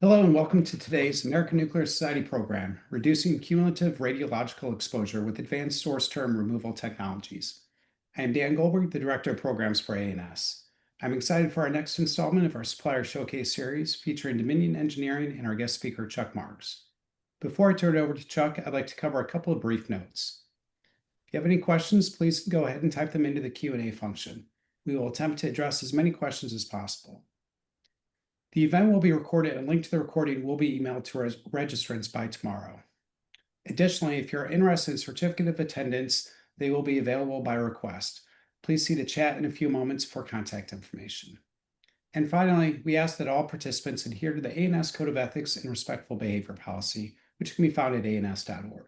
Hello and welcome to today's American Nuclear Society program, Reducing Cumulative Radiological Exposure with Advanced Source Term Removal Technologies. I am Dan Goldberg, the Director of Programs for A&S. I'm excited for our next installment of our Supplier Showcase series featuring Dominion Engineering and our guest speaker, Chuck Marks. Before I turn it over to Chuck, I'd like to cover a couple of brief notes. If you have any questions, please go ahead and type them into the Q&A function. We will attempt to address as many questions as possible. The event will be recorded and a link to the recording will be emailed to registrants by tomorrow. Additionally, if you're interested in certificate of attendance, they will be available by request. Please see the chat in a few moments for contact information. And finally, we ask that all participants adhere to the A&S Code of Ethics and Respectful Behavior Policy, which can be found at ans.org.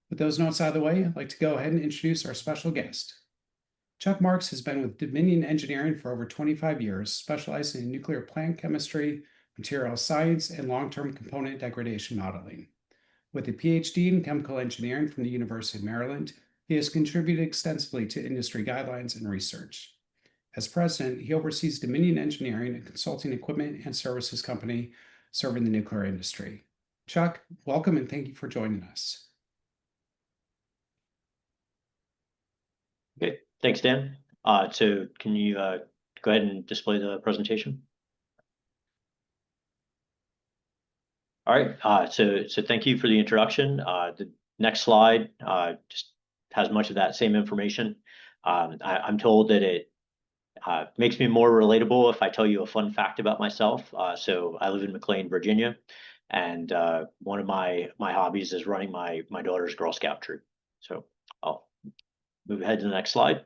With those notes out of the way, I'd like to go ahead and introduce our special guest. Chuck Marks has been with Dominion Engineering for over 25 years, specializing in nuclear plant chemistry, material science, and long-term component degradation modeling. With a PhD in chemical engineering from the University of Maryland, he has contributed extensively to industry guidelines and research. As president, he oversees Dominion Engineering, a consulting equipment and services company serving the nuclear industry. Chuck, welcome and thank you for joining us. Okay, thanks, Dan. So can you go ahead and display the presentation? All right, so thank you for the introduction. The next slide just has much of that same information. I'm told that it makes me more relatable if I tell you a fun fact about myself. So I live in McLean, Virginia, and one of my hobbies is running my daughter's Girl Scout troop. So I'll move ahead to the next slide.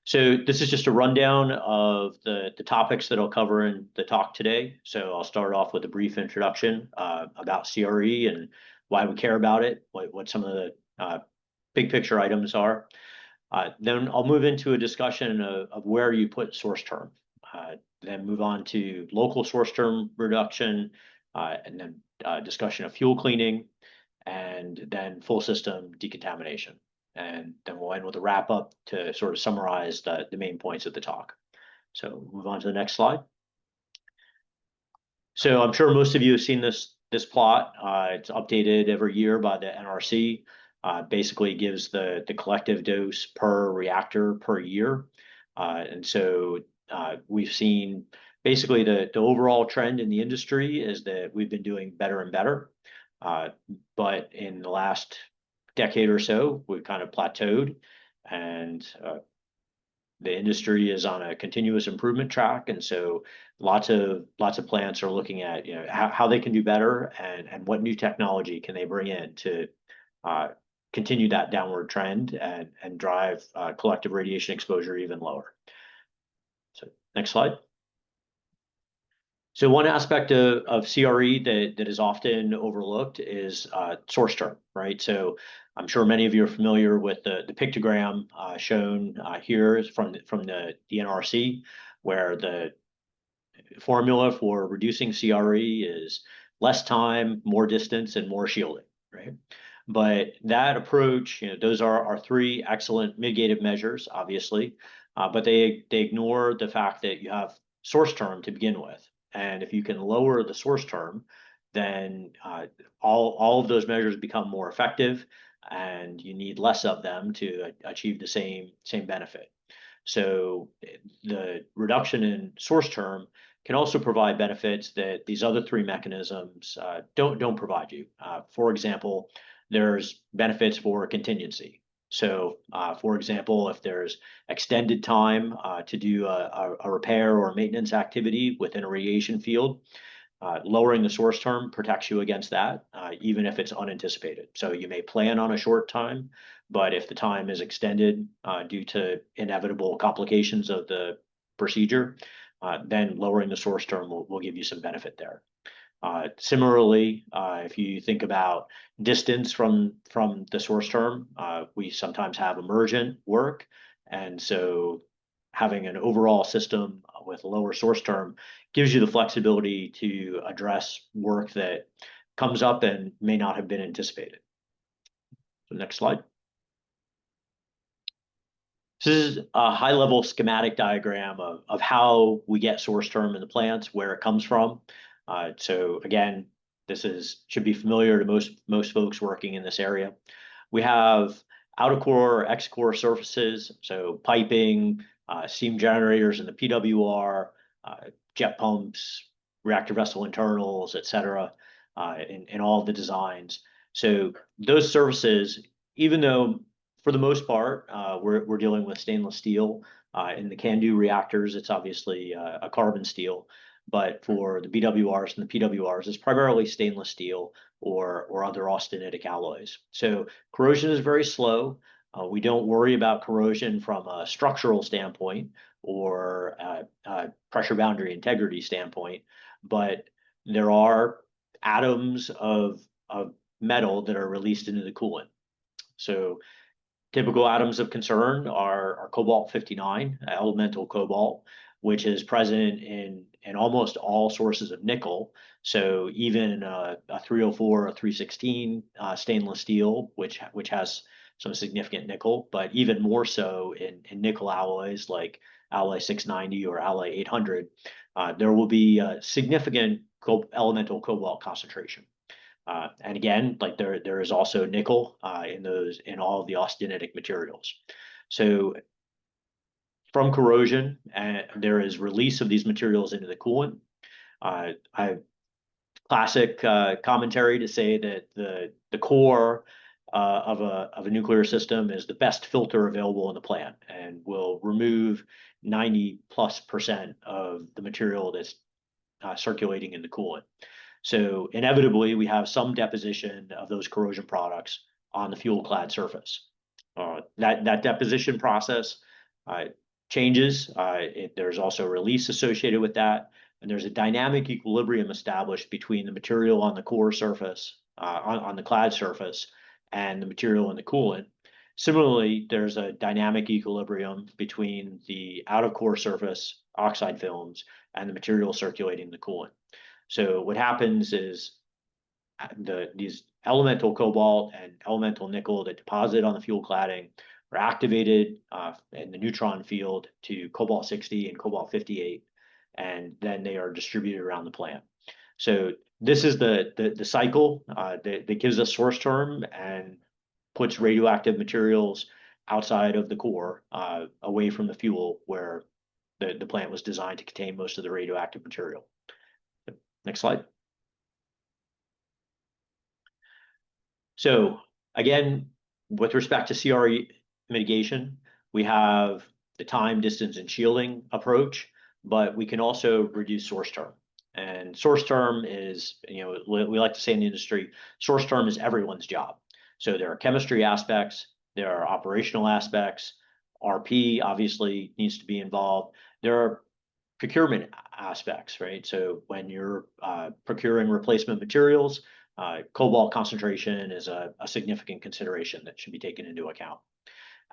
So this is just a rundown of the topics that I'll cover in the talk today. So I'll start off with a brief introduction about CRE and why we care about it, what some of the big picture items are. Then I'll move into a discussion of where you put source term, then move on to local source term reduction, and then discussion of fuel cleaning, and then full system decontamination. And then we'll end with a wrap up to sort of summarize the main points of the talk. So move on to the next slide. So I'm sure most of you have seen this plot. It's updated every year by the NRC. Basically gives the collective dose per reactor per year. And so we've seen basically the overall trend in the industry is that we've been doing better and better. But in the last decade or so, we've kind of plateaued, and the industry is on a continuous improvement track. And so lots of plants are looking at how they can do better and what new technology can they bring in to continue that downward trend and drive collective radiation exposure even lower. So next slide. So one aspect of CRE that is often overlooked is source term, right? So I'm sure many of you are familiar with the pictogram shown here from the NRC, where the formula for reducing CRE is less time, more distance, and more shielding, right? But that approach, those are our three excellent mitigative measures, obviously, but they ignore the fact that you have source term to begin with. And if you can lower the source term, then all of those measures become more effective, and you need less of them to achieve the same benefit. So the reduction in source term can also provide benefits that these other three mechanisms don't provide you. For example, there's benefits for contingency. So, for example, if there's extended time to do a repair or maintenance activity within a radiation field, lowering the source term protects you against that, even if it's unanticipated. So you may plan on a short time, but if the time is extended due to inevitable complications of the procedure, then lowering the source term will give you some benefit there. Similarly, if you think about distance from the source term, we sometimes have emergent work. And so having an overall system with lower source term gives you the flexibility to address work that comes up and may not have been anticipated. So next slide. This is a high-level schematic diagram of how we get source term in the plants, where it comes from. So again, should be familiar to most folks working in this area. We have outer core, X core surfaces, so piping, steam generators in the PWR, jet pumps, reactor vessel internals, et cetera, in all of the designs. So those surfaces, even though for the most part, we're dealing with stainless steel, in the CANDU reactors, it's obviously a carbon steel, but for the BWRs and the PWRs, it's primarily stainless steel or other austenitic alloys. So corrosion is very slow. We don't worry about corrosion from a structural standpoint or pressure boundary integrity standpoint, but there are atoms of metal that are released into the coolant. So typical atoms of concern are cobalt 59, elemental cobalt, which is present in almost all sources of nickel. So even a 304 or 316 stainless steel, which has some significant nickel, but even more so in nickel alloys like alloy 690 or alloy 800, there will be a significant elemental cobalt concentration. And again, like there is also nickel in all of the austenitic materials. So from corrosion, there is release of these materials into the coolant. I classic commentary to say that the core of a nuclear system is the best filter available in the plant and will remove 90+% of the material that's circulating in the coolant. So inevitably, we have some deposition of those corrosion products on the fuel clad surface. That deposition process changes. There's also release associated with that. And there's a dynamic equilibrium established between the material on the core surface, on the clad surface, and the material in the coolant. Similarly, there's a dynamic equilibrium between the out of core surface oxide films and the material circulating the coolant. So what happens is these elemental cobalt and elemental nickel that deposit on the fuel cladding are activated in the neutron field to cobalt 60 and cobalt 58, and then they are distributed around the plant. So this is the cycle that gives us source term and puts radioactive materials outside of the core, away from the fuel where the plant was designed to contain most of the radioactive material. Next slide. So again, with respect to CRE mitigation, we have the time, distance, and shielding approach, but we can also reduce source term. And source term is, we like to say in the industry, source term is everyone's job. So there are chemistry aspects, there are operational aspects, RP obviously needs to be involved. There are procurement aspects, right? So when you're procuring replacement materials, cobalt concentration is a significant consideration that should be taken into account.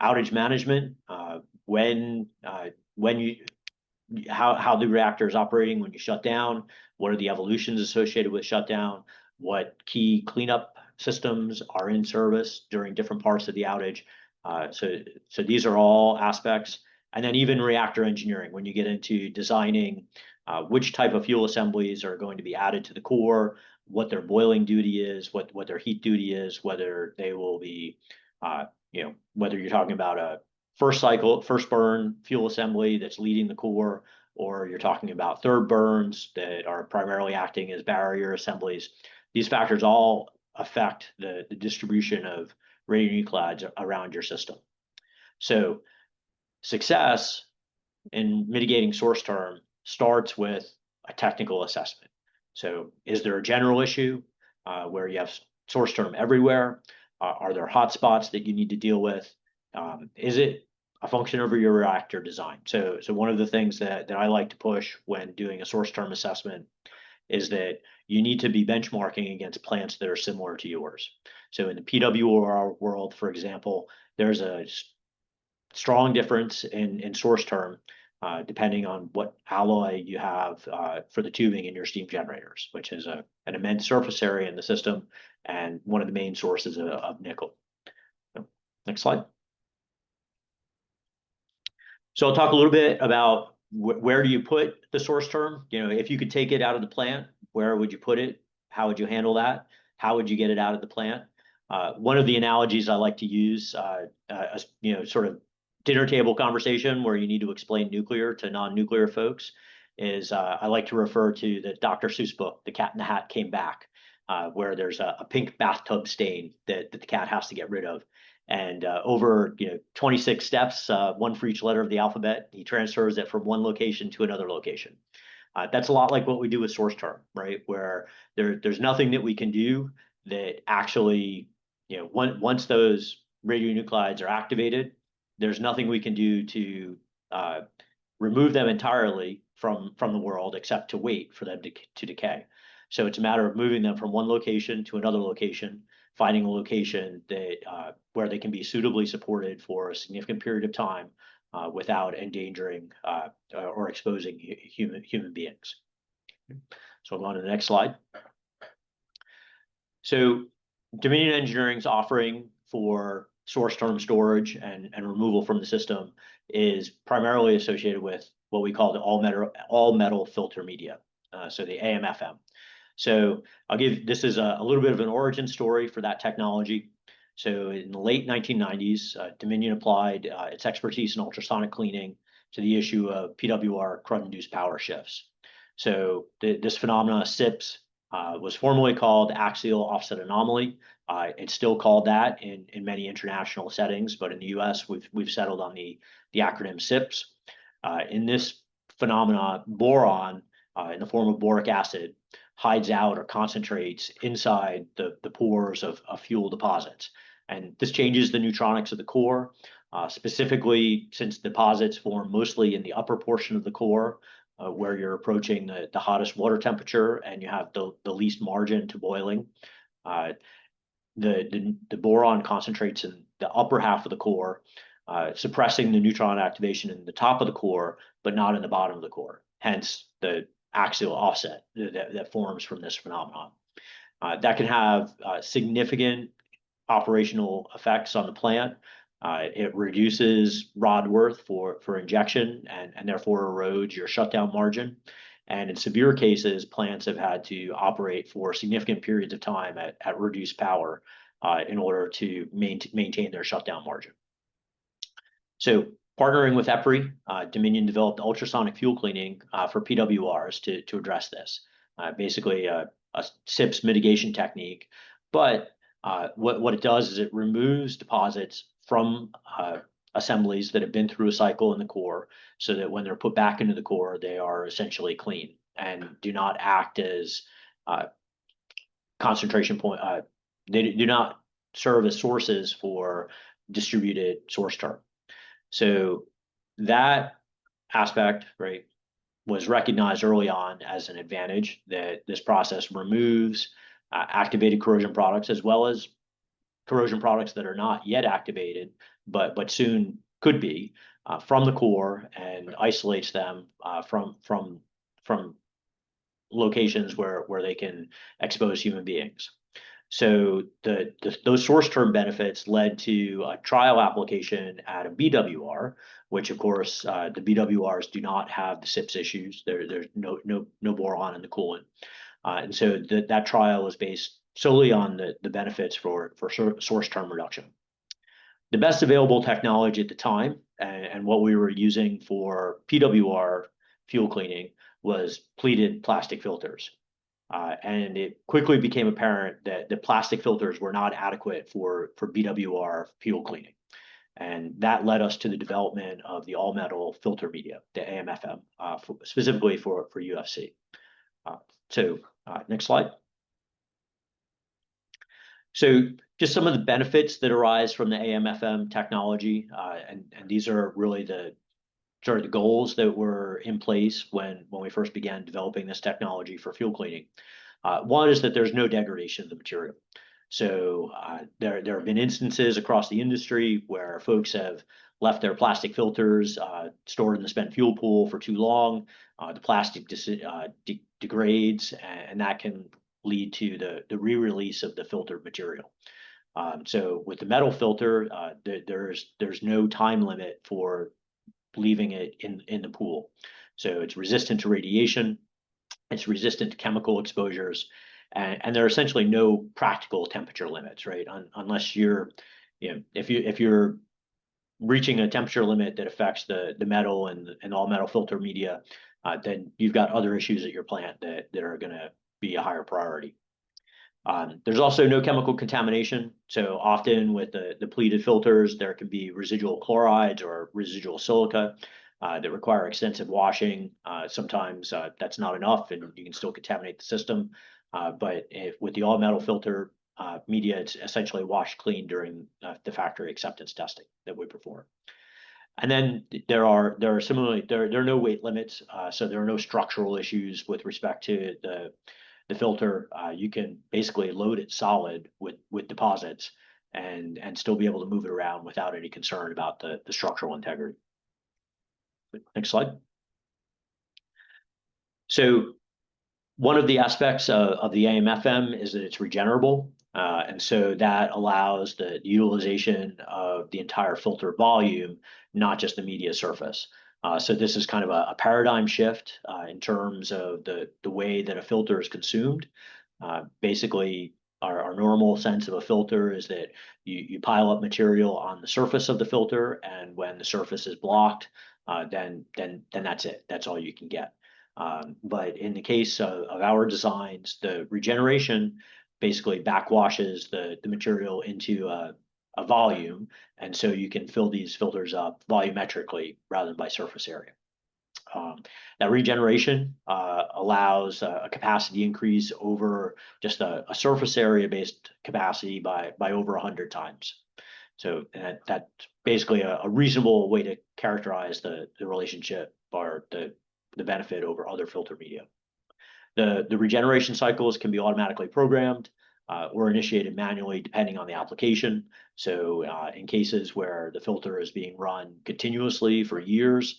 Outage management, how the reactor is operating when you shut down, what are the evolutions associated with shutdown, what key cleanup systems are in service during different parts of the outage. So these are all aspects. And then even reactor engineering, when you get into designing which type of fuel assemblies are going to be added to the core, what their boiling duty is, what their heat duty is, whether they will be, whether you're talking about a first burn fuel assembly that's leading the core, or you're talking about third burns that are primarily acting as barrier assemblies. These factors all affect the distribution of radionuclides around your system. So success in mitigating source term starts with a technical assessment. So is there a general issue where you have source term everywhere? Are there hotspots that you need to deal with? Is it a function of your reactor design? So one of the things that I like to push when doing a source term assessment is that you need to be benchmarking against plants that are similar to yours. So in the PWR world, for example, there's a strong difference in source term depending on what alloy you have for the tubing in your steam generators, which is an immense surface area in the system and one of the main sources of nickel. So, next slide. So I'll talk a little bit about where do you put the source term. If you could take it out of the plant, where would you put it? How would you handle that? How would you get it out of the plant? One of the analogies I like to use, sort of dinner table conversation where you need to explain nuclear to non-nuclear folks, is I like to refer to the Dr. Seuss book, The Cat in the Hat Came Back, where there's a pink bathtub stain that the cat has to get rid of. And over 26 steps, one for each letter of the alphabet, he transfers it from one location to another location. That's a lot like what we do with source term, right? Where there's nothing that we can do that actually, once those radionuclides are activated, there's nothing we can do to remove them entirely from the world except to wait for them to decay. So it's a matter of moving them from one location to another location, finding a location that where they can be suitably supported for a significant period of time without endangering or exposing human beings. So I'll go on to the next slide. So Dominion Engineering's offering for source term storage and removal from the system is primarily associated with what we call the all metal filter media, so the AMFM. So this is a little bit of an origin story for that technology. So in the late 1990s, Dominion applied its expertise in ultrasonic cleaning to the issue of PWR crud-induced power shifts. So this phenomena, SIPS, was formerly called axial offset anomaly. It's still called that in many international settings, but in the US, we've settled on the acronym SIPS. In this phenomena, boron in the form of boric acid hides out or concentrates inside the pores of fuel deposits. And this changes the neutronics of the core, specifically since deposits form mostly in the upper portion of the core, where you're approaching the hottest water temperature and you have the least margin to boiling. The boron concentrates in the upper half of the core, suppressing the neutron activation in the top of the core, but not in the bottom of the core. Hence the axial offset that forms from this phenomenon. That can have significant operational effects on the plant. It reduces rod worth for injection and therefore erodes your shutdown margin. And in severe cases, plants have had to operate for significant periods of time at reduced power in order to maintain their shutdown margin. So partnering with EPRI, Dominion developed ultrasonic fuel cleaning for PWRs to address this. Basically a SIPS mitigation technique, but what it does is it removes deposits from assemblies that have been through a cycle in the core, so that when they're put back into the core, they are essentially clean and do not act as concentration point. They do not serve as sources for distributed source term. So that aspect, right, was recognized early on as an advantage, that this process removes activated corrosion products as well as corrosion products that are not yet activated, but soon could be, from the core, and isolates them from locations where they can expose human beings. So those source term benefits led to a trial application at a BWR, which of course the BWRs do not have the SIPS issues. There's no boron in the coolant, and so that trial was based solely on the benefits for source term reduction. The best available technology at the time, and what we were using for PWR fuel cleaning, was pleated plastic filters. And it quickly became apparent that the plastic filters were not adequate for BWR fuel cleaning. And that led us to the development of the all metal filter media, the AMFM, specifically for UFC. Next slide. So just some of the benefits that arise from the AMFM technology, and these are really the goals that were in place when we first began developing this technology for fuel cleaning. One is that there's no degradation of the material. So there have been instances across the industry where folks have left their plastic filters stored in the spent fuel pool for too long. The plastic degrades, and that can lead to the re-release of the filtered material. So with the metal filter, there's no time limit for leaving it in the pool. So it's resistant to radiation. It's resistant to chemical exposures, and there are essentially no practical temperature limits, right? Unless you're, if you're reaching a temperature limit that affects the metal and all metal filter media, then you've got other issues at your plant that are going to be a higher priority. There's also no chemical contamination. So often with the depleted filters, there can be residual chlorides or residual silica that require extensive washing. Sometimes that's not enough and you can still contaminate the system. But with the all metal filter media, it's essentially washed clean during the factory acceptance testing that we perform. And then there are similarly there are no weight limits, so there are no structural issues with respect to the filter. You can basically load it solid with deposits and still be able to move it around without any concern about the structural integrity. Next slide. So one of the aspects of the AM/FM is that it's regenerable. And so that allows the utilization of the entire filter volume, not just the media surface. So this is kind of a paradigm shift in terms of the way that a filter is consumed. Basically, our normal sense of a filter is that you pile up material on the surface of the filter, and when the surface is blocked, then that's it. That's all you can get. But in the case of our designs, the regeneration basically backwashes the material into a volume, and so you can fill these filters up volumetrically rather than by surface area. That regeneration allows a capacity increase over just a surface area based capacity by over 100 times. So that's basically a reasonable way to characterize the relationship or the benefit over other filter media. The regeneration cycles can be automatically programmed or initiated manually depending on the application. So in cases where the filter is being run continuously for years,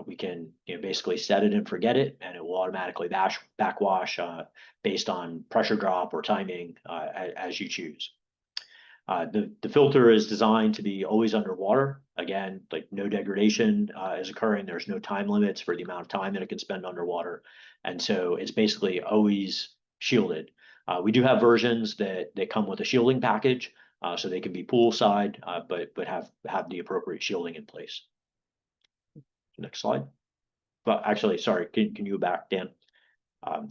we can basically set it and forget it, and it will automatically backwash based on pressure drop or timing as you choose. The filter is designed to be always underwater. Again, like no degradation is occurring. There's no time limits for the amount of time that it can spend underwater. And so it's basically always shielded. We do have versions that come with a shielding package, so they can be poolside, but have the appropriate shielding in place. Next slide. But actually, sorry, can you go back, Dan?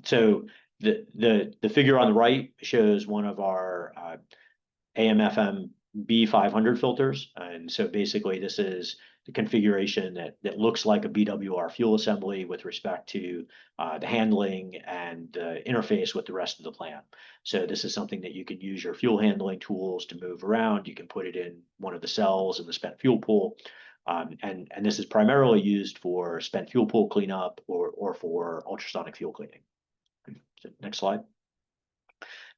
So the figure on the right shows one of our AM/FM B500 filters. And so basically this is the configuration that looks like a BWR fuel assembly with respect to the handling and the interface with the rest of the plant. So this is something that you can use your fuel handling tools to move around. You can put it in one of the cells in the spent fuel pool. And this is primarily used for spent fuel pool cleanup or for ultrasonic fuel cleaning. So next slide.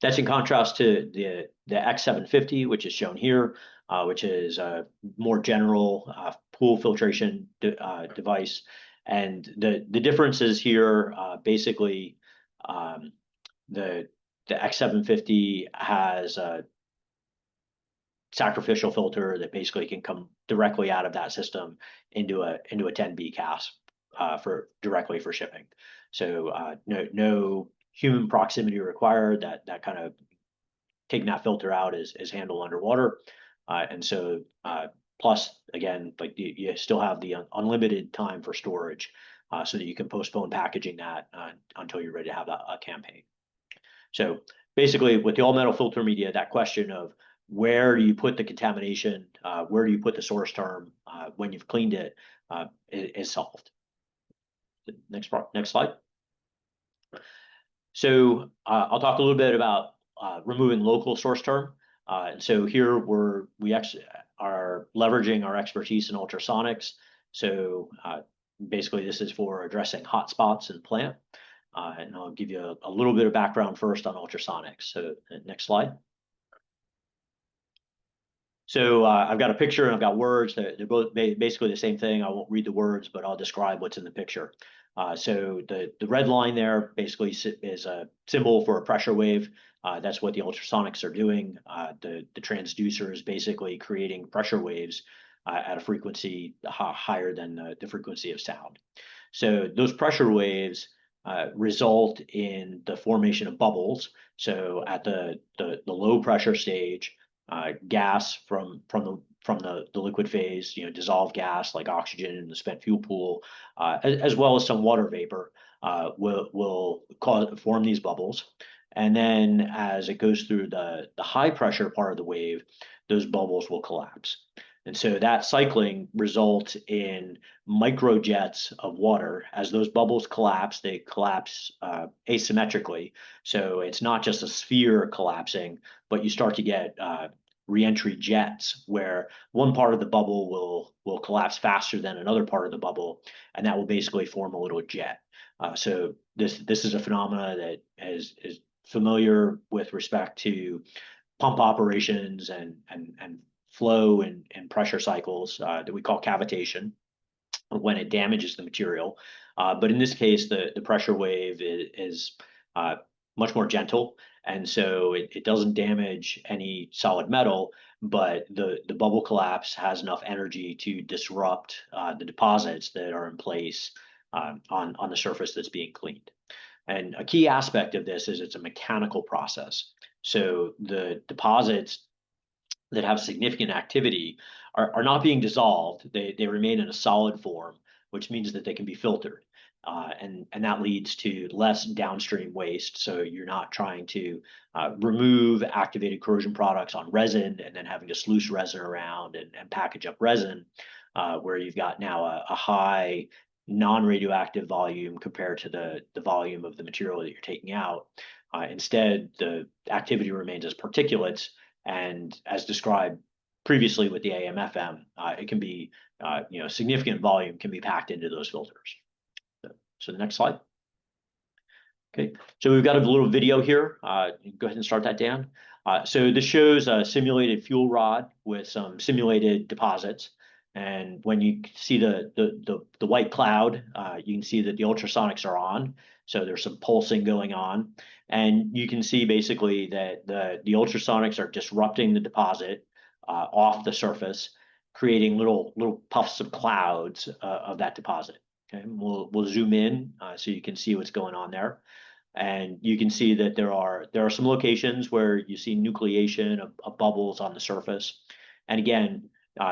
That's in contrast to the X750, which is shown here, which is a more general pool filtration device. And the differences here, basically, the X750 has a sacrificial filter that basically can come directly out of that system into a 10B cask directly for shipping. So no human proximity required. That kind of taking that filter out is handled underwater. And so plus again, like you still have the unlimited time for storage so that you can postpone packaging that until you're ready to have a campaign. So basically with the all metal filter media, that question of where do you put the contamination, where do you put the source term when you've cleaned it is solved. Next slide. So I'll talk a little bit about removing local source term. And so here we actually are leveraging our expertise in ultrasonics. So basically this is for addressing hotspots in the plant. And I'll give you a little bit of background first on ultrasonics. So next slide. So I've got a picture and I've got words. They're both basically the same thing. I won't read the words, but I'll describe what's in the picture. So the red line there basically is a symbol for a pressure wave. That's what the ultrasonics are doing. The transducer is basically creating pressure waves at a frequency higher than the frequency of sound. So those pressure waves result in the formation of bubbles. So at the low pressure stage, gas from the liquid phase, dissolved gas like oxygen in the spent fuel pool, as well as some water vapor, will form these bubbles. And then as it goes through the high pressure part of the wave, those bubbles will collapse. And so that cycling results in microjets of water. As those bubbles collapse, they collapse asymmetrically. So it's not just a sphere collapsing, but you start to get reentry jets where one part of the bubble will collapse faster than another part of the bubble, and that will basically form a little jet. So this is a phenomena that is familiar with respect to pump operations and flow and pressure cycles that we call cavitation when it damages the material. But in this case, the pressure wave is much more gentle. And so it doesn't damage any solid metal, but the bubble collapse has enough energy to disrupt the deposits that are in place on the surface that's being cleaned. And a key aspect of this is it's a mechanical process. So the deposits that have significant activity are not being dissolved. They remain in a solid form, which means that they can be filtered. And that leads to less downstream waste. So you're not trying to remove activated corrosion products on resin and then having to sluice resin around and package up resin, where you've got now a high non-radioactive volume compared to the volume of the material that you're taking out. Instead, the activity remains as particulates, and as described previously with the AM/FM, it can be, significant volume can be packed into those filters. So the next slide. Okay, so we've got a little video here. Go ahead and start that, Dan. So this shows a simulated fuel rod with some simulated deposits. And when you see the white cloud, you can see that the ultrasonics are on. So there's some pulsing going on. And you can see basically that the ultrasonics are disrupting the deposit off the surface, creating little puffs of clouds of that deposit. Okay, we'll zoom in so you can see what's going on there. And you can see that there are some locations where you see nucleation of bubbles on the surface. And again,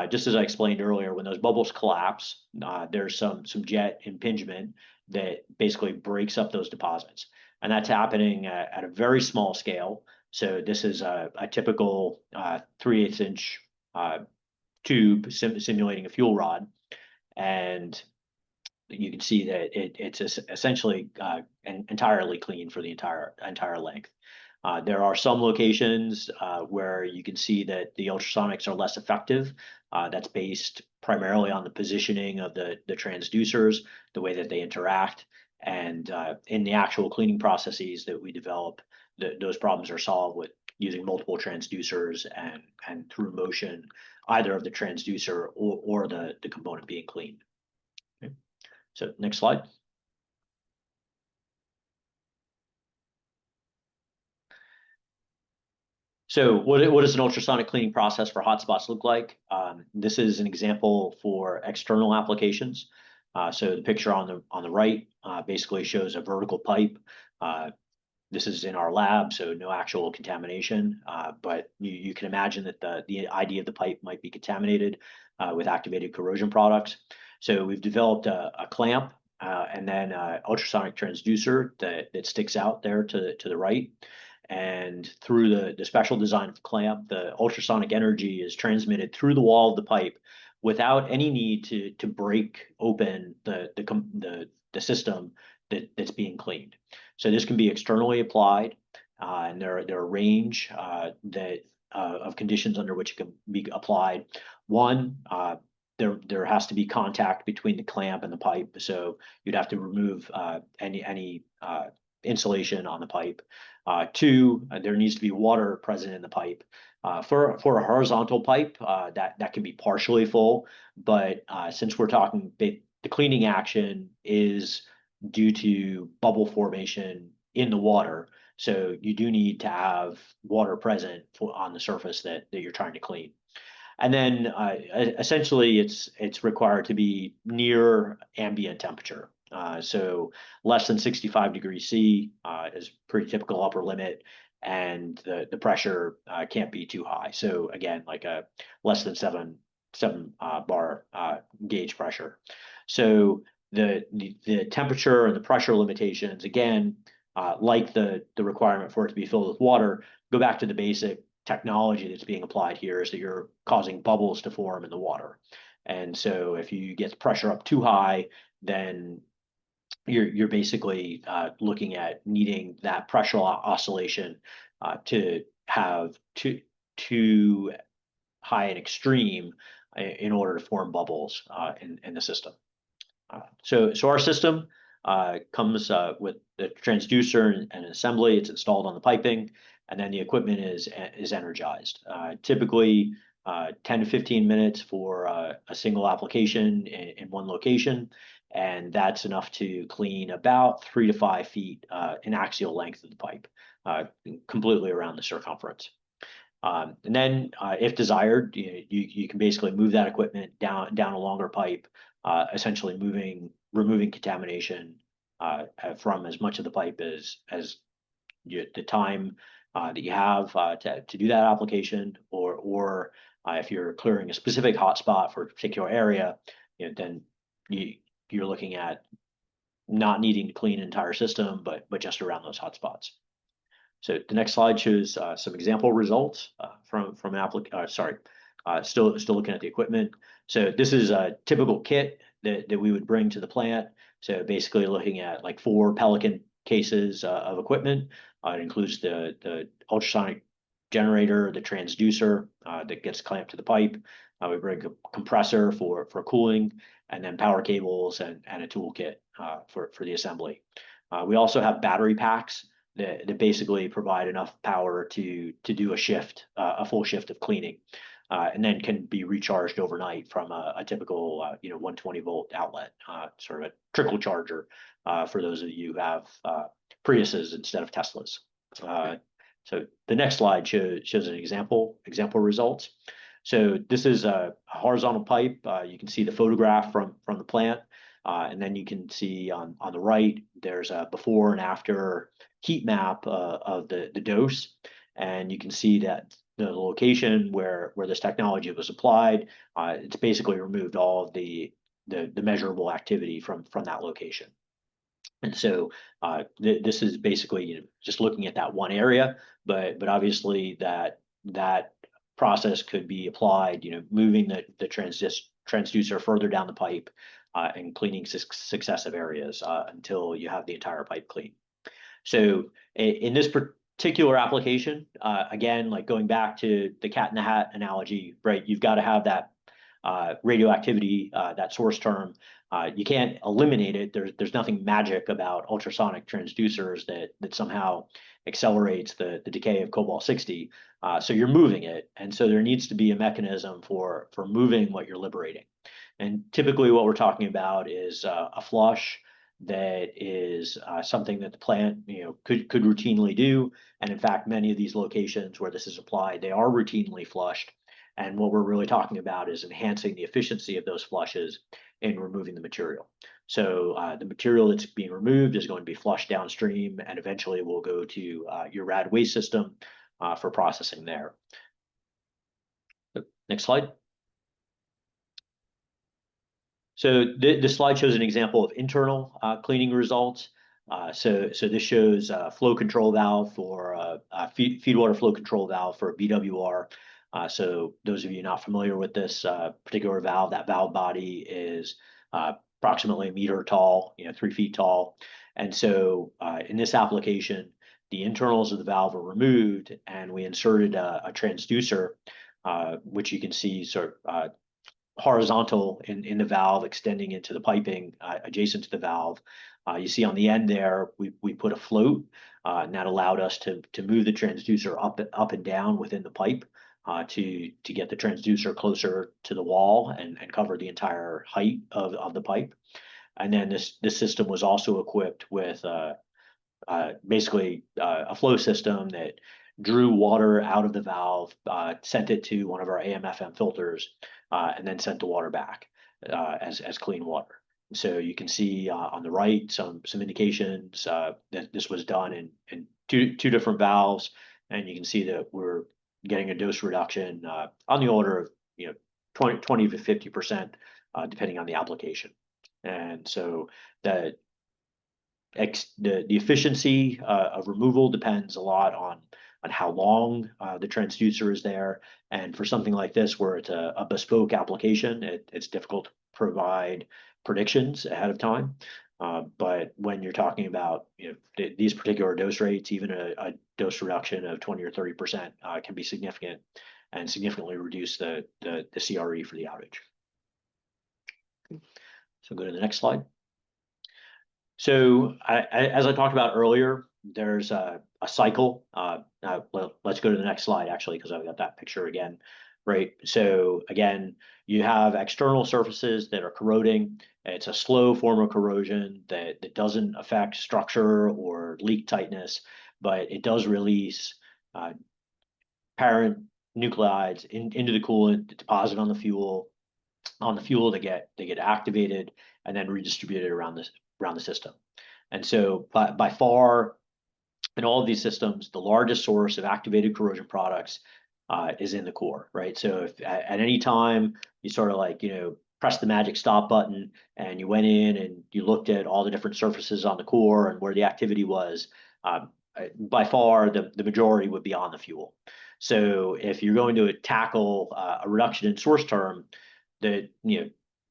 just as I explained earlier, when those bubbles collapse, there's some jet impingement that basically breaks up those deposits. And that's happening at a very small scale. So this is a typical 3/8 inch tube simulating a fuel rod. And you can see that it's essentially entirely clean for the entire length. There are some locations where you can see that the ultrasonics are less effective. That's based primarily on the positioning of the transducers, the way that they interact, and in the actual cleaning processes that we develop, those problems are solved with using multiple transducers and through motion, either of the transducer or the component being cleaned. Okay. So next slide. So what does an ultrasonic cleaning process for hotspots look like? This is an example for external applications. So the picture on the right basically shows a vertical pipe. This is in our lab, so no actual contamination, but you can imagine that the idea of the pipe might be contaminated with activated corrosion products. So we've developed a clamp and then an ultrasonic transducer that sticks out there to the right. And through the special design of the clamp, the ultrasonic energy is transmitted through the wall of the pipe without any need to break open the system that's being cleaned. So this can be externally applied, and there are a range of conditions under which it can be applied. One, there has to be contact between the clamp and the pipe, so you'd have to remove any insulation on the pipe. Two, there needs to be water present in the pipe. For a horizontal pipe, that can be partially full, but since we're talking the cleaning action is due to bubble formation in the water, so you do need to have water present on the surface that you're trying to clean. And then essentially it's required to be near ambient temperature. So less than 65 degrees C is pretty typical upper limit, and the pressure can't be too high. So again, like a less than seven bar gauge pressure. So the temperature and the pressure limitations, again, like the requirement for it to be filled with water, go back to the basic technology that's being applied here is that you're causing bubbles to form in the water. And so if you get the pressure up too high, then you're basically looking at needing that pressure oscillation to have too high an extreme in order to form bubbles in the system. So our system comes with the transducer and assembly. It's installed on the piping, and then the equipment is energized. Typically, 10 to 15 minutes for a single application in one location, and that's enough to clean about 3 to 5 feet in axial length of the pipe, completely around the circumference. And then, if desired, you can basically move that equipment down a longer pipe, essentially removing contamination from as much of the pipe as the time that you have to do that application, or if you're clearing a specific hotspot for a particular area, then you're looking at not needing to clean an entire system, but just around those hotspots. So the next slide shows some example results from still looking at the equipment. So this is a typical kit that we would bring to the plant. So basically looking at like 4 Pelican cases of equipment. It includes the ultrasonic generator, the transducer that gets clamped to the pipe. We bring a compressor for cooling, and then power cables and a toolkit for the assembly. We also have battery packs that basically provide enough power to do a full shift of cleaning, and then can be recharged overnight from a typical 120-volt outlet, sort of a trickle charger for those of you who have Priuses instead of Teslas. So the next slide shows an example results. So this is a horizontal pipe. You can see the photograph from the plant. And then you can see on the right, there's a before and after heat map of the dose. And you can see that the location where this technology was applied, it's basically removed all of the measurable activity from that location. And so this is basically just looking at that one area, but obviously that process could be applied, moving the transducer further down the pipe and cleaning successive areas until you have the entire pipe clean. So in this particular application, again, like going back to the cat in the hat analogy, right? You've got to have that radioactivity, that source term. You can't eliminate it. There's nothing magic about ultrasonic transducers that somehow accelerates the decay of cobalt-60. So you're moving it, and so there needs to be a mechanism for moving what you're liberating. And typically, what we're talking about is a flush that is something that the plant could routinely do. And in fact, many of these locations where this is applied, they are routinely flushed. And what we're really talking about is enhancing the efficiency of those flushes in removing the material. So the material that's being removed is going to be flushed downstream, and eventually will go to your rad waste system for processing there. Next slide. So this slide shows an example of internal cleaning results. So this shows a flow control valve for feed water flow control valve for a BWR. So those of you not familiar with this particular valve, that valve body is approximately a meter tall, 3 feet tall. And so in this application, the internals of the valve were removed, and we inserted a transducer, which you can see sort of horizontal in the valve, extending into the piping adjacent to the valve. You see on the end there, we put a float, and that allowed us to move the transducer up and down within the pipe to get the transducer closer to the wall and cover the entire height of the pipe. And then this system was also equipped with basically a flow system that drew water out of the valve, sent it to one of our AM/FM filters, and then sent the water back as clean water. So you can see on the right some indications that this was done in two different valves, and you can see that we're getting a dose reduction on the order of 20 to 50%, depending on the application. And so the efficiency of removal depends a lot on how long the transducer is there. And for something like this, where it's a bespoke application, it's difficult to provide predictions ahead of time. But when you're talking about these particular dose rates, even a dose reduction of 20 or 30% can be significant and significantly reduce the CRE for the outage. So go to the next slide. So as I talked about earlier, there's a cycle. Well, let's go to the next slide, actually, because I've got that picture again, right? So again, you have external surfaces that are corroding. It's a slow form of corrosion that doesn't affect structure or leak tightness, but it does release parent nuclides into the coolant, deposit on the fuel. They get activated and then redistributed around the system. And so by far, in all of these systems, the largest source of activated corrosion products is in the core, right? So if at any time you sort of press the magic stop button and you went in and you looked at all the different surfaces on the core and where the activity was, by far the majority would be on the fuel. So if you're going to tackle a reduction in source term,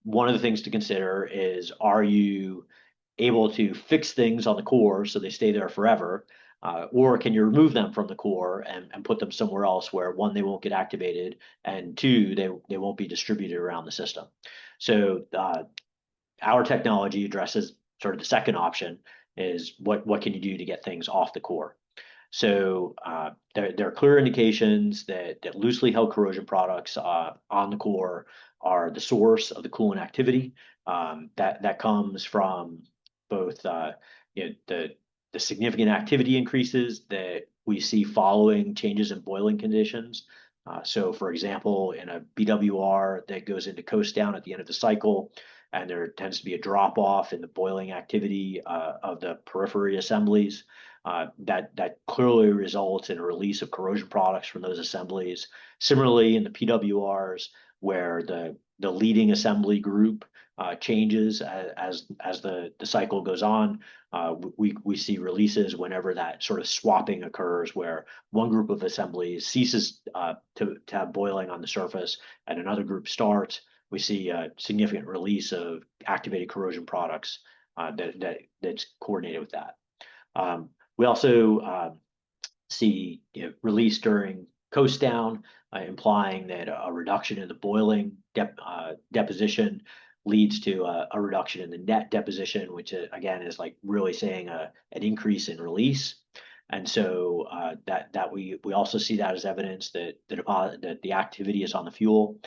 one of the things to consider is, are you able to fix things on the core so they stay there forever, or can you remove them from the core and put them somewhere else where, one, they won't get activated, and two, they won't be distributed around the system. So our technology addresses sort of the second option, is what can you do to get things off the core. So there are clear indications that loosely held corrosion products on the core are the source of the coolant activity. That comes from both the significant activity increases that we see following changes in boiling conditions. So for example, in a BWR that goes into coast down at the end of the cycle, and there tends to be a drop off in the boiling activity of the periphery assemblies, that clearly results in a release of corrosion products from those assemblies. Similarly, in the PWRs, where the leading assembly group changes as the cycle goes on, we see releases whenever that sort of swapping occurs, where one group of assemblies ceases to have boiling on the surface and another group starts. We see a significant release of activated corrosion products that's coordinated with that. We also see release during coast down, implying that a reduction in the boiling deposition leads to a reduction in the net deposition, which again is really saying an increase in release. And so that we also see that as evidence that the activity is on the fuel.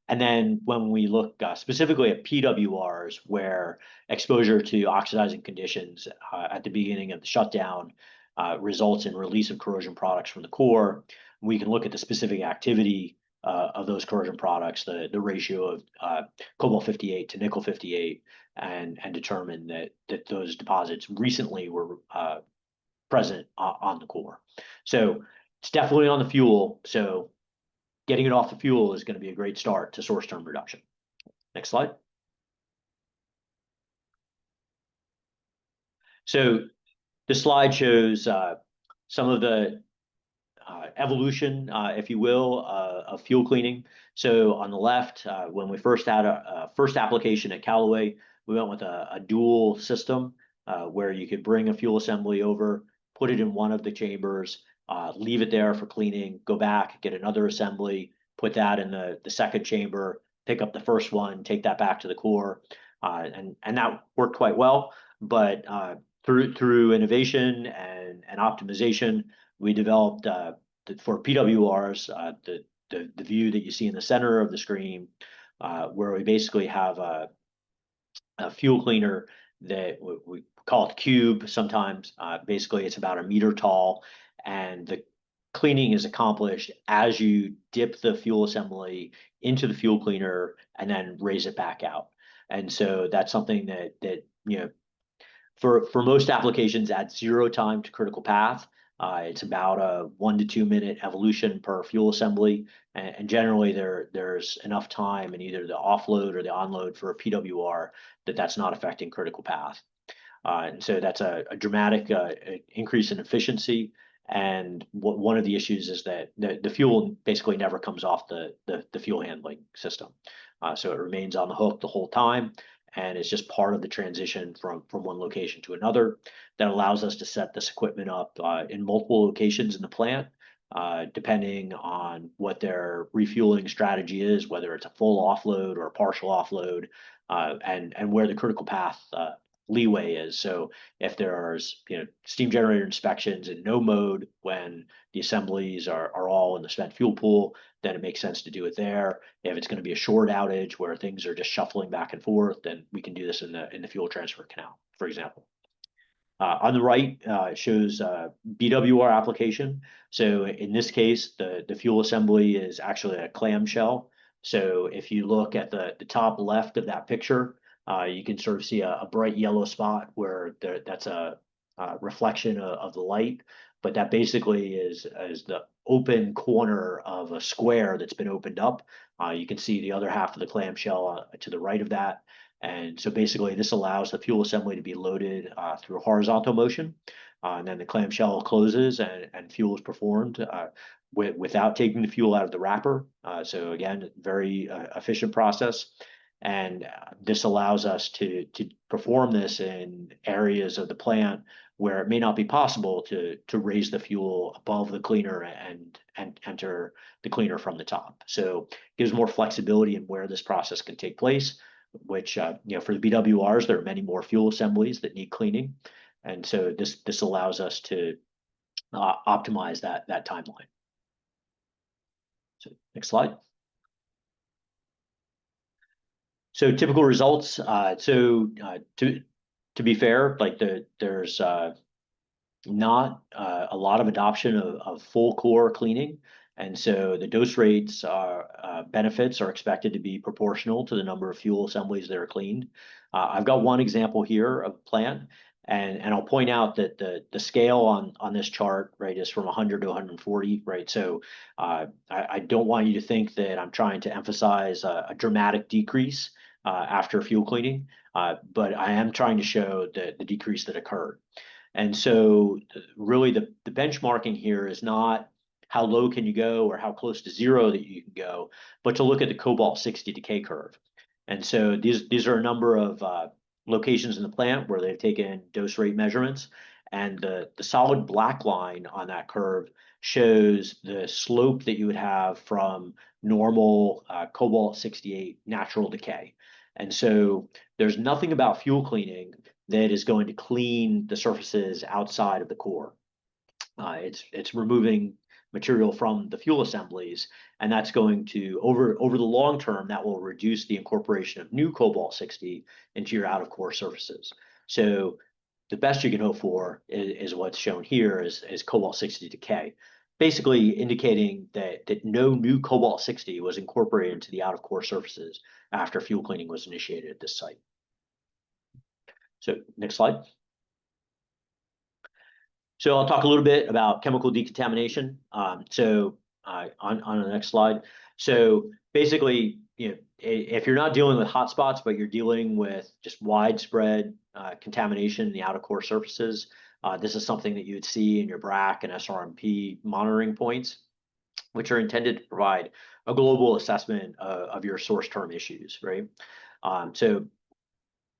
And then when we look specifically at PWRs, where exposure to oxidizing conditions at the beginning of the shutdown results in release of corrosion products from the core, we can look at the specific activity of those corrosion products, the ratio of cobalt 58 to nickel 58, and determine that those deposits recently were present on the core. So it's definitely on the fuel. So getting it off the fuel is going to be a great start to source term reduction. Next slide. So this slide shows some of the evolution, if you will, of fuel cleaning. So on the left, when we first had a first application at Callaway, we went with a dual system where you could bring a fuel assembly over, put it in one of the chambers, leave it there for cleaning, go back, get another assembly, put that in the second chamber, pick up the first one, take that back to the core, and that worked quite well. But through innovation and optimization, we developed for PWRs the view that you see in the center of the screen, where we basically have a fuel cleaner that we call it cube sometimes. Basically, it's about 1 meter tall, and the cleaning is accomplished as you dip the fuel assembly into the fuel cleaner and then raise it back out. And so that's something that for most applications at 0 time to critical path. It's about a 1 to 2 minute evolution per fuel assembly, and generally there's enough time in either the offload or the onload for a PWR that's not affecting critical path. And so that's a dramatic increase in efficiency. And one of the issues is that the fuel basically never comes off the fuel handling system. So it remains on the hook the whole time. And it's just part of the transition from one location to another that allows us to set this equipment up in multiple locations in the plant, depending on what their refueling strategy is, whether it's a full offload or a partial offload, and where the critical path leeway is. So if there's steam generator inspections in no mode when the assemblies are all in the spent fuel pool, then it makes sense to do it there. If it's going to be a short outage where things are just shuffling back and forth, then we can do this in the fuel transfer canal, for example. On the right shows BWR application. So in this case, the fuel assembly is actually a clamshell. So if you look at the top left of that picture, you can sort of see a bright yellow spot where that's a reflection of the light. But that basically is the open corner of a square that's been opened up. You can see the other half of the clamshell to the right of that. And so basically this allows the fuel assembly to be loaded through horizontal motion. And then the clamshell closes and fuel is performed without taking the fuel out of the wrapper. So again, very efficient process. And this allows us to perform this in areas of the plant where it may not be possible to raise the fuel above the cleaner and enter the cleaner from the top. So it gives more flexibility in where this process can take place, which for the BWRs, there are many more fuel assemblies that need cleaning. And so this allows us to optimize that timeline. So next slide. So typical results. To be fair, like there's not a lot of adoption of full core cleaning, and so the dose rates benefits are expected to be proportional to the number of fuel assemblies that are cleaned. I've got one example here of a plant, and I'll point out that the scale on this chart, right, is from 100 to 140, right? So I don't want you to think that I'm trying to emphasize a dramatic decrease after fuel cleaning, but I am trying to show the decrease that occurred. And so really the benchmarking here is not how low can you go or how close to zero that you can go, but to look at the cobalt-60 decay curve. And so these are a number of locations in the plant where they've taken dose rate measurements, and the solid black line on that curve shows the slope that you would have from normal cobalt-68 natural decay. And so there's nothing about fuel cleaning that is going to clean the surfaces outside of the core. It's removing material from the fuel assemblies, and that's going to over the long term that will reduce the incorporation of new cobalt-60 into your out of core surfaces. So the best you can hope for is what's shown here is cobalt-60 decay, basically indicating that no new cobalt-60 was incorporated into the out of core surfaces after fuel cleaning was initiated at this site. So next slide. So I'll talk a little bit about chemical decontamination. On the next slide. So basically, if you're not dealing with hotspots, but you're dealing with just widespread contamination in the outer core surfaces, this is something that you would see in your BRAC and SRMP monitoring points, which are intended to provide a global assessment of your source term issues, right? So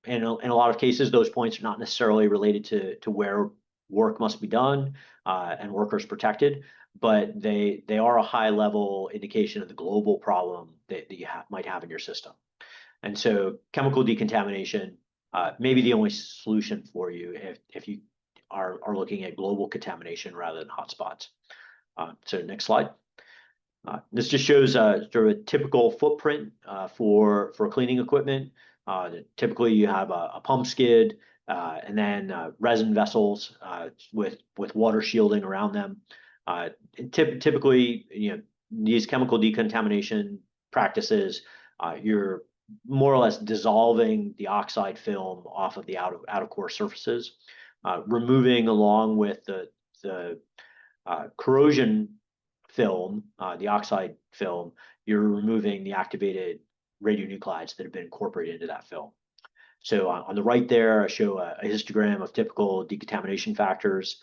in a lot of cases, those points are not necessarily related to where work must be done and workers protected, but they are a high level indication of the global problem that you might have in your system. And so chemical decontamination may be the only solution for you if you are looking at global contamination rather than hotspots. So next slide. This just shows sort of a typical footprint for cleaning equipment. Typically you have a pump skid, and then resin vessels with water shielding around them. Typically, these chemical decontamination practices, you're more or less dissolving the oxide film off of the out of core surfaces, removing along with the corrosion film, the oxide film, you're removing the activated radionuclides that have been incorporated into that film. So on the right there, I show a histogram of typical decontamination factors,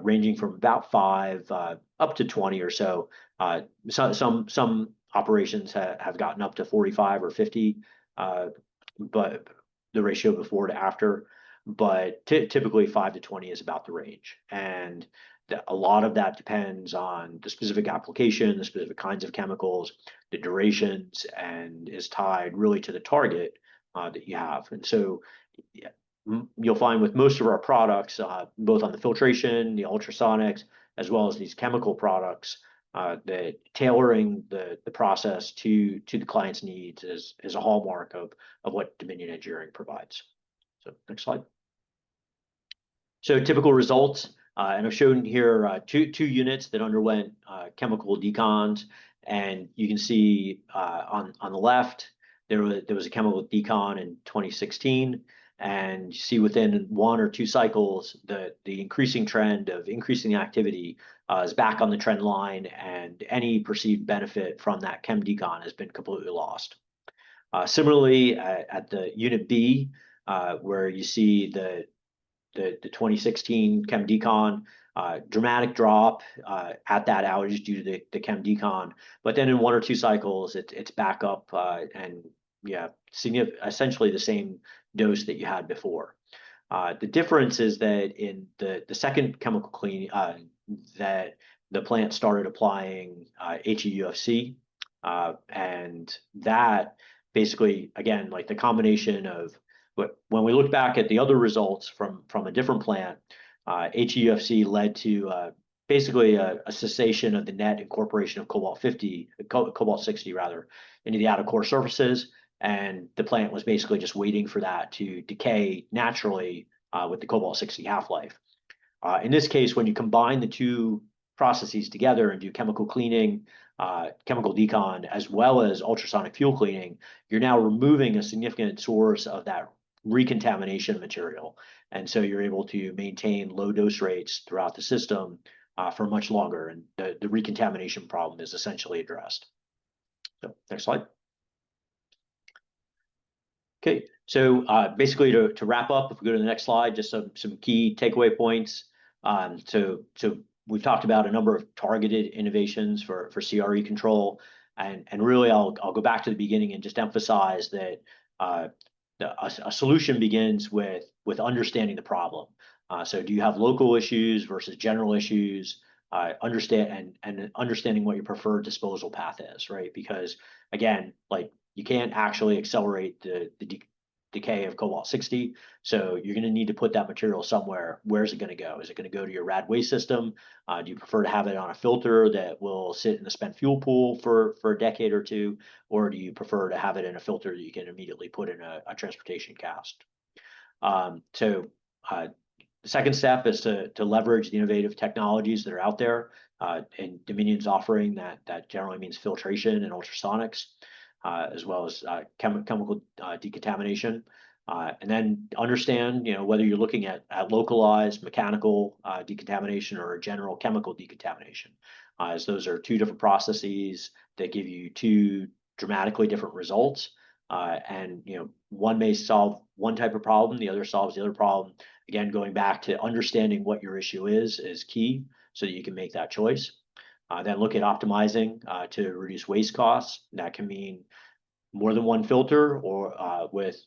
ranging from about 5 up to 20 or so. Some operations have gotten up to 45 or 50, but the ratio before to after. But typically 5 to 20 is about the range, and a lot of that depends on the specific application, the specific kinds of chemicals, the durations, and is tied really to the target that you have. And so yeah, you'll find with most of our products, both on the filtration, the ultrasonics, as well as these chemical products, that tailoring the process to the client's needs is a hallmark of what Dominion Engineering provides. So next slide. So typical results, and I've shown here two units that underwent chemical decons, and you can see on the left there was a chemical decon in 2016, and you see within 1 or 2 cycles the increasing trend of increasing activity is back on the trend line, and any perceived benefit from that chem decon has been completely lost. Similarly, at the unit B, where you see the 2016 chem decon, dramatic drop at that outage due to the chem decon, but then in 1 or 2 cycles it's back up, and yeah, essentially the same dose that you had before. The difference is that in the second chemical clean, that the plant started applying HEUFC, and that basically, again, like the combination of, but when we look back at the other results from a different plant, HEUFC led to basically a cessation of the net incorporation of cobalt 60 rather, into the outer core surfaces, and the plant was basically just waiting for that to decay naturally with the cobalt 60 half-life. In this case, when you combine the two processes together and do chemical cleaning, chemical decon, as well as ultrasonic fuel cleaning, you're now removing a significant source of that recontamination material. And so you're able to maintain low dose rates throughout the system for much longer. And the recontamination problem is essentially addressed. So next slide. Okay, so basically to wrap up, if we go to the next slide, just some key takeaway points. So we've talked about a number of targeted innovations for CRE control, and really I'll go back to the beginning and just emphasize that a solution begins with understanding the problem. So do you have local issues versus general issues? Understanding what your preferred disposal path is, right? Because again, like you can't actually accelerate the decay of cobalt 60. So you're going to need to put that material somewhere. Where's it going to go? Is it going to go to your rad waste system? Do you prefer to have it on a filter that will sit in the spent fuel pool for a decade or two? Or do you prefer to have it in a filter that you can immediately put in a transportation cast? The second step is to leverage the innovative technologies that are out there, and Dominion's offering that generally means filtration and ultrasonics, as well as chemical decontamination, and then understand, whether you're looking at localized mechanical decontamination or a general chemical decontamination, as those are 2 different processes that give you 2 dramatically different results. And one may solve one type of problem, the other solves the other problem. Again, going back to understanding what your issue is key, so that you can make that choice. Then look at optimizing to reduce waste costs. That can mean more than one filter, or with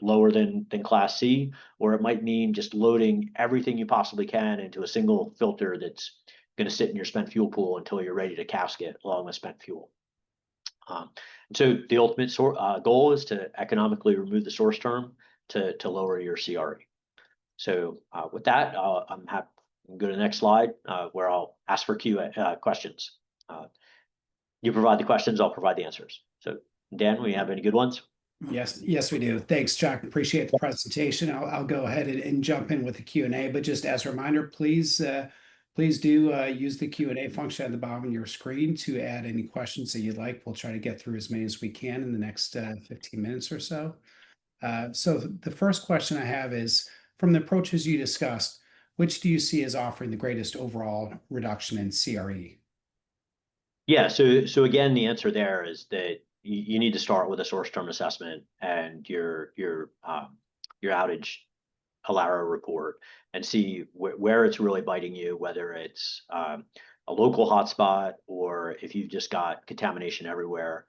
lower than class C, or it might mean just loading everything you possibly can into a single filter that's going to sit in your spent fuel pool until you're ready to casket along with spent fuel. So the ultimate goal is to economically remove the source term to lower your CRE. So with that, I'm happy to go to the next slide, where I'll ask for questions. You provide the questions, I'll provide the answers. So Dan, we have any good ones? Yes, we do. Thanks, Chuck. Appreciate the presentation. I'll go ahead and jump in with the Q&A, but just as a reminder, please Please do use the Q&A function at the bottom of your screen to add any questions that you'd like. We'll try to get through as many as we can in the next 15 minutes or so. So the first question I have is, from the approaches you discussed, which do you see as offering the greatest overall reduction in CRE? Yeah, so again, the answer there is that you need to start with a source term assessment and your outage Alara report and see where it's really biting you, whether it's a local hotspot or if you've just got contamination everywhere.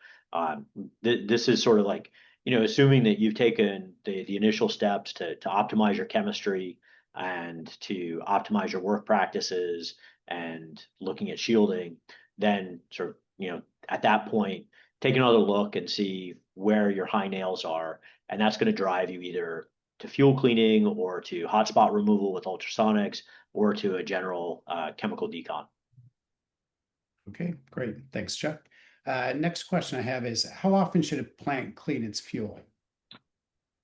This is sort of like, assuming that you've taken the initial steps to optimize your chemistry and to optimize your work practices and looking at shielding, then sort of, at that point, take another look and see where your high nails are. And that's going to drive you either to fuel cleaning or to hotspot removal with ultrasonics or to a general chemical decon. Okay, great. Thanks, Chuck. Next question I have is, how often should a plant clean its fuel?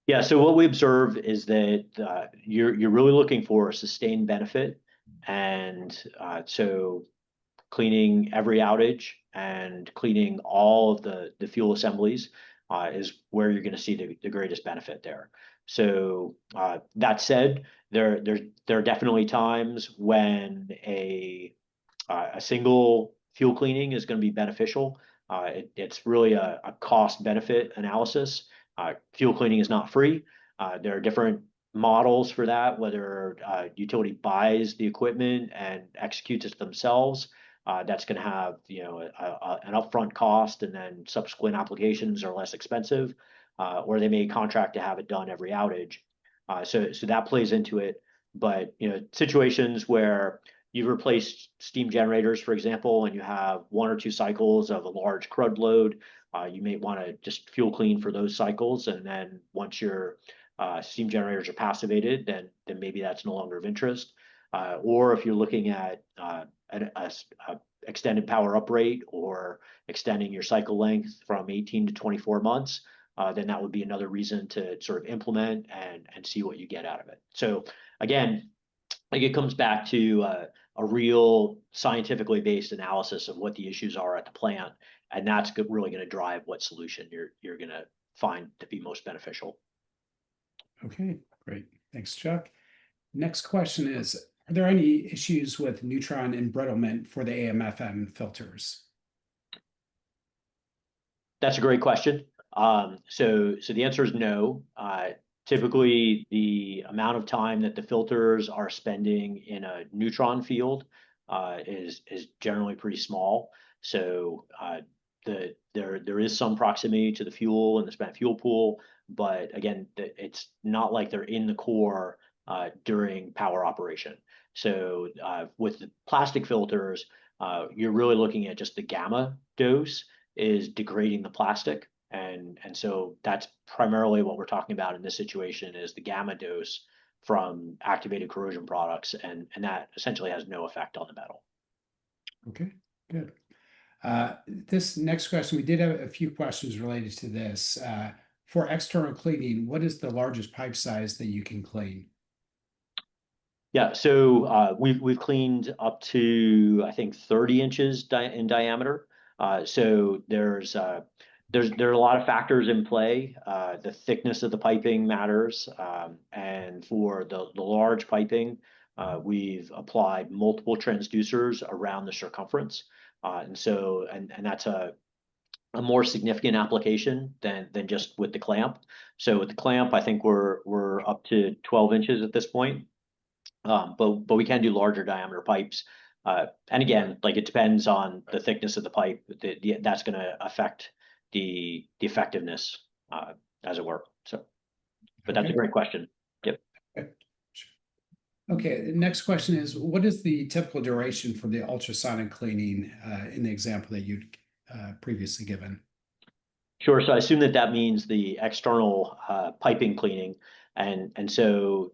Yeah, so what we observe is that you're really looking for a sustained benefit. And so cleaning every outage and cleaning all of the fuel assemblies is where you're going to see the greatest benefit there. So that said, there are definitely times when a single fuel cleaning is going to be beneficial. It's really a cost benefit analysis. Fuel cleaning is not free. There are different models for that, whether utility buys the equipment and executes it themselves. That's going to have an upfront cost, and then subsequent applications are less expensive, or they may contract to have it done every outage. So that plays into it. But situations where you've replaced steam generators, for example, and you have 1 or 2 cycles of a large crud load, you may want to just fuel clean for those cycles, and then once your steam generators are passivated, then maybe that's no longer of interest. Or if you're looking at an extended power up rate or extending your cycle length from 18 to 24 months, then that would be another reason to sort of implement and see what you get out of it. So again, like it comes back to a real scientifically based analysis of what the issues are at the plant, and that's really going to drive what solution you're going to find to be most beneficial. Okay, great. Thanks, Chuck. Next question is, are there any issues with neutron embrittlement for the AM/FM filters? That's a great question. So the answer is no. Typically, the amount of time that the filters are spending in a neutron field is generally pretty small. So there is some proximity to the fuel and the spent fuel pool, but again, it's not like they're in the core during power operation. So with the plastic filters, you're really looking at just the gamma dose is degrading the plastic. And so that's primarily what we're talking about in this situation is the gamma dose from activated corrosion products, and that essentially has no effect on the metal. Okay, good. This next question, we did have a few questions related to this. For external cleaning, what is the largest pipe size that you can clean? Yeah, so we've cleaned up to, I think, 30 inches in diameter. So there are a lot of factors in play. The thickness of the piping matters, and for the large piping, we've applied multiple transducers around the circumference, and that's a more significant application than just with the clamp. So with the clamp, I think we're up to 12 inches at this point. But we can do larger diameter pipes. And again, like it depends on the thickness of the pipe. That's going to affect the effectiveness, as it were. So, but that's a great question. Yep. Okay, the next question is, what is the typical duration for the ultrasonic cleaning in the example that you'd previously given? Sure. So I assume that means the external piping cleaning, and so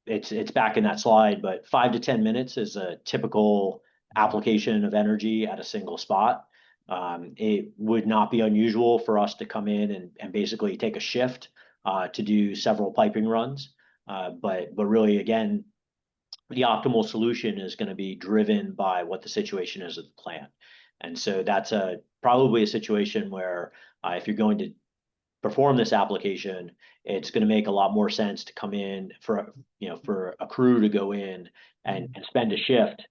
it's back in that slide, but 5 to 10 minutes is a typical application of energy at a single spot. It would not be unusual for us to come in and basically take a shift to do several piping runs. But really, again, the optimal solution is going to be driven by what the situation is at the plant. And so that's probably a situation where if you're going to perform this application, it's going to make a lot more sense to come in for a crew to go in and spend a shift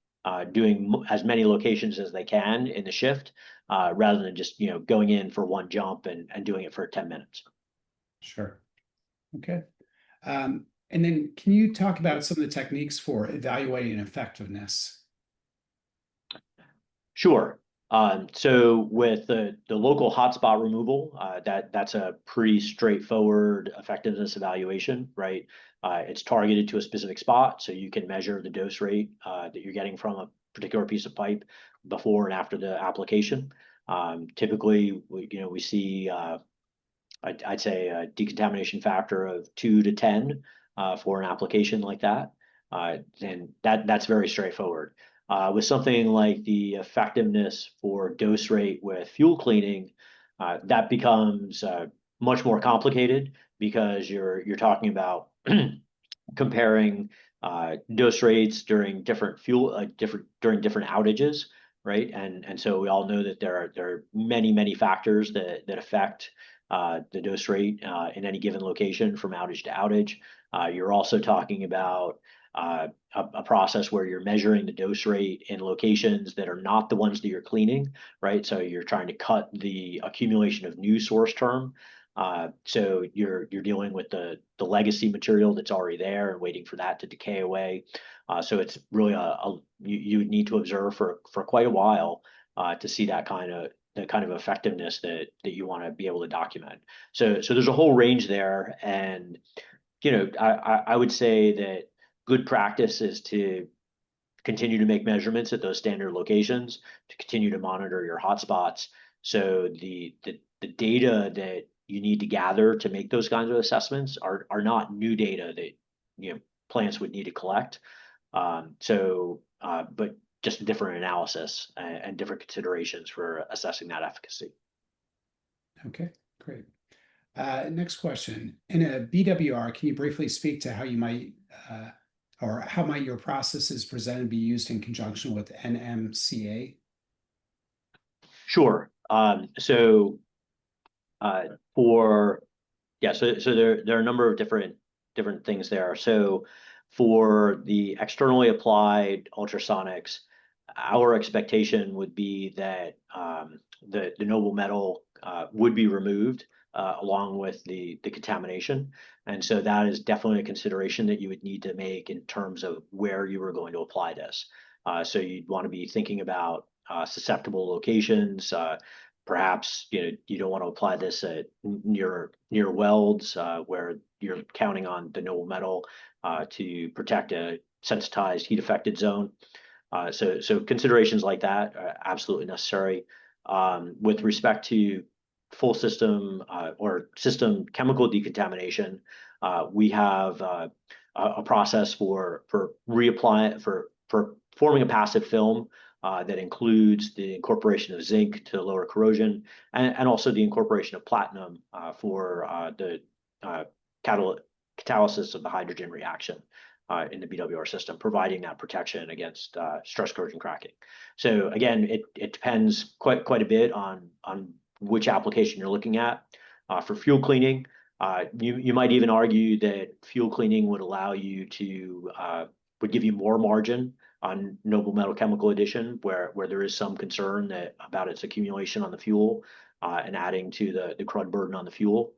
doing as many locations as they can in the shift, rather than just going in for one jump and doing it for 10 minutes. Sure. Okay. And then can you talk about some of the techniques for evaluating effectiveness? Sure. So with the local hotspot removal, that's a pretty straightforward effectiveness evaluation, right? It's targeted to a specific spot, so you can measure the dose rate that you're getting from a particular piece of pipe before and after the application. Typically, we see I'd say a decontamination factor of 2 to 10 for an application like that. And that's very straightforward. With something like the effectiveness for dose rate with fuel cleaning, that becomes much more complicated because you're talking about comparing dose rates during different during different outages, right? And so we all know that there are many factors that affect the dose rate in any given location from outage to outage. You're also talking about a process where you're measuring the dose rate in locations that are not the ones that you're cleaning, right? So you're trying to cut the accumulation of new source term. So you're dealing with the legacy material that's already there and waiting for that to decay away. So it's really you would need to observe for quite a while to see that kind of effectiveness that you want to be able to document. So there's a whole range there, and I would say that good practice is to continue to make measurements at those standard locations, to continue to monitor your hotspots. So the data that you need to gather to make those kinds of assessments are not new data that plants would need to collect. But just a different analysis and different considerations for assessing that efficacy. Okay, great. Next question. In a BWR, can you briefly speak to how you might or how might your processes presented be used in conjunction with NMCA? Sure. So there are a number of different things there. So for the externally applied ultrasonics, our expectation would be that the noble metal would be removed along with the contamination. And so that is definitely a consideration that you would need to make in terms of where you were going to apply this. So you'd want to be thinking about susceptible locations. Perhaps you don't want to apply this at near welds where you're counting on the noble metal to protect a sensitized heat affected zone. So considerations like that are absolutely necessary. With respect to full system or system chemical decontamination, we have a process for reapplying for forming a passive film that includes the incorporation of zinc to lower corrosion and also the incorporation of platinum for the catalysis of the hydrogen reaction in the BWR system, providing that protection against stress corrosion cracking. So again, it depends quite a bit on which application you're looking at. For fuel cleaning, you might even argue that fuel cleaning would allow you to would give you more margin on noble metal chemical addition, where there is some concern about its accumulation on the fuel and adding to the crud burden on the fuel.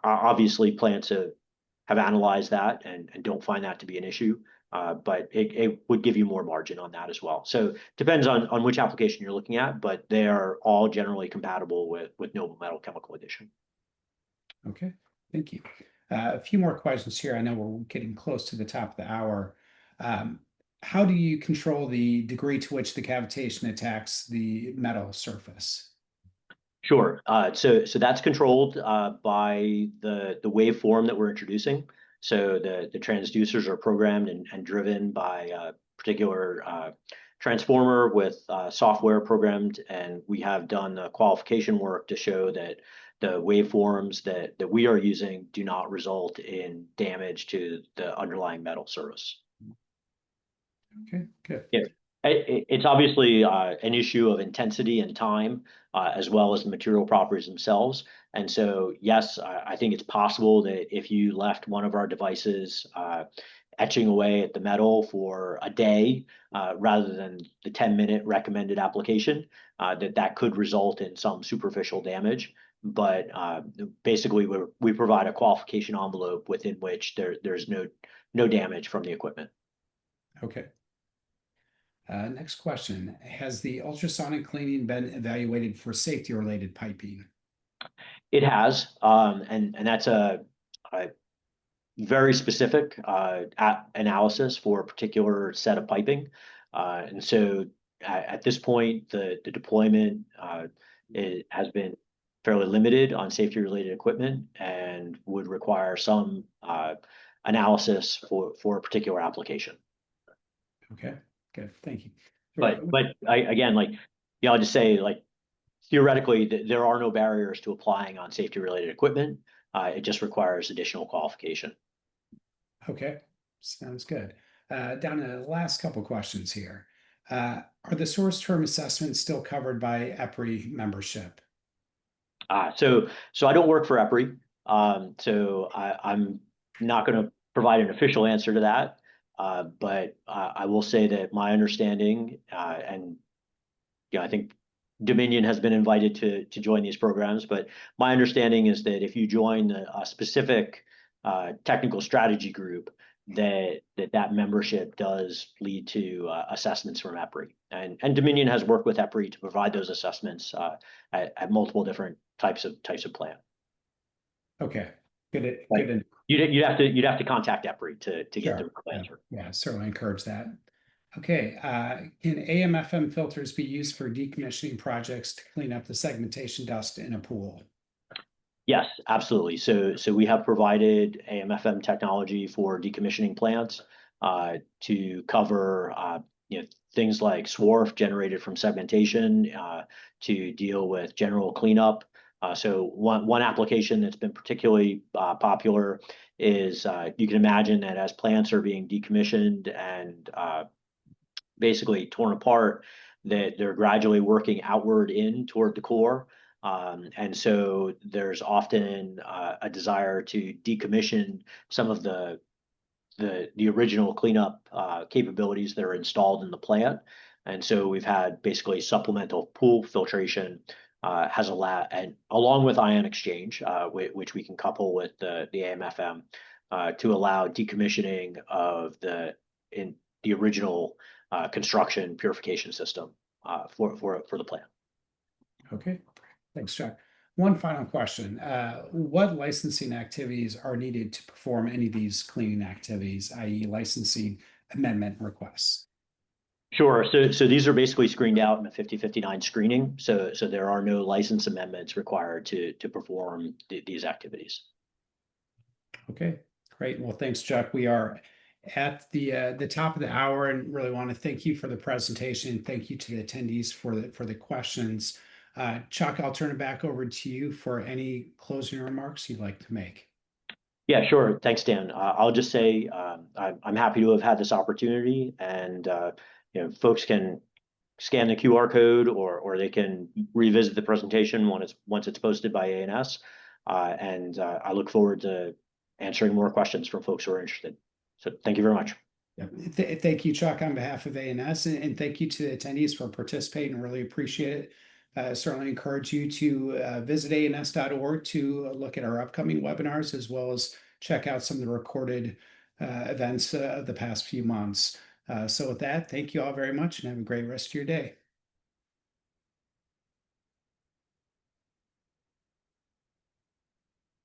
Obviously, plants have analyzed that and don't find that to be an issue, but it would give you more margin on that as well. So depends on which application you're looking at, but they are all generally compatible with noble metal chemical addition. Okay, thank you. A few more questions here. I know we're getting close to the top of the hour. How do you control the degree to which the cavitation attacks the metal surface? Sure. So that's controlled by the waveform that we're introducing. So the transducers are programmed and driven by a particular transformer with software programmed, and we have done the qualification work to show that the waveforms that we are using do not result in damage to the underlying metal surface. Okay, good. Yeah, it's obviously an issue of intensity and time, as well as the material properties themselves. And so, yes, I think it's possible that if you left one of our devices etching away at the metal for a day, rather than the 10-minute recommended application, that could result in some superficial damage. But basically, we provide a qualification envelope within which there's no damage from the equipment. Okay. Next question. Has the ultrasonic cleaning been evaluated for safety-related piping? It has, and that's a very specific analysis for a particular set of piping. And so at this point, the deployment has been fairly limited on safety-related equipment and would require some analysis for a particular application. Okay, good. Thank you. But again, like, I'll just say, like, theoretically, there are no barriers to applying on safety-related equipment. It just requires additional qualification. Okay, sounds good. Down to the last couple questions here. Are the source term assessments still covered by EPRI membership? So I don't work for EPRI, so I'm not going to provide an official answer to that. But I will say that my understanding, and I think Dominion has been invited to join these programs, but my understanding is that if you join a specific technical strategy group, that membership does lead to assessments from EPRI, and Dominion has worked with EPRI to provide those assessments at multiple different types of plant. Okay, good. Like, Good. you'd have to contact EPRI to get Sure. the answer. Yeah, certainly encourage that. Okay, can AM/FM filters be used for decommissioning projects to clean up the segmentation dust in a pool? Yes, absolutely. So we have provided AM/FM technology for decommissioning plants to cover things like swarf generated from segmentation, to deal with general cleanup. So one application that's been particularly popular is, you can imagine that as plants are being decommissioned and basically torn apart, that they're gradually working outward in toward the core. And so there's often a desire to decommission some of the original cleanup capabilities that are installed in the plant. And so we've had basically supplemental pool filtration has allowed, and along with ion exchange, which we can couple with the AM/FM to allow decommissioning of the original construction purification system for the plant. Okay, thanks, Chuck. One final question. What licensing activities are needed to perform any of these cleaning activities, i.e. licensing amendment requests? Sure. So these are basically screened out in a 5059 screening. So there are no license amendments required to perform these activities. Okay, great. Well, thanks, Chuck. We are at the top of the hour and really want to thank you for the presentation. Thank you to the attendees for the questions. Chuck, I'll turn it back over to you for any closing remarks you'd like to make. Yeah, sure. Thanks, Dan. I'll just say I'm happy to have had this opportunity, and folks can scan the QR code, or they can revisit the presentation once it's posted by ANS. And I look forward to answering more questions from folks who are interested. So thank you very much. Yeah. Thank you, Chuck, on behalf of ANS, and thank you to the attendees for participating. Really appreciate it. Certainly encourage you to visit ans.org to look at our upcoming webinars, as well as check out some of the recorded events of the past few months. So with that, thank you all very much and have a great rest of your day.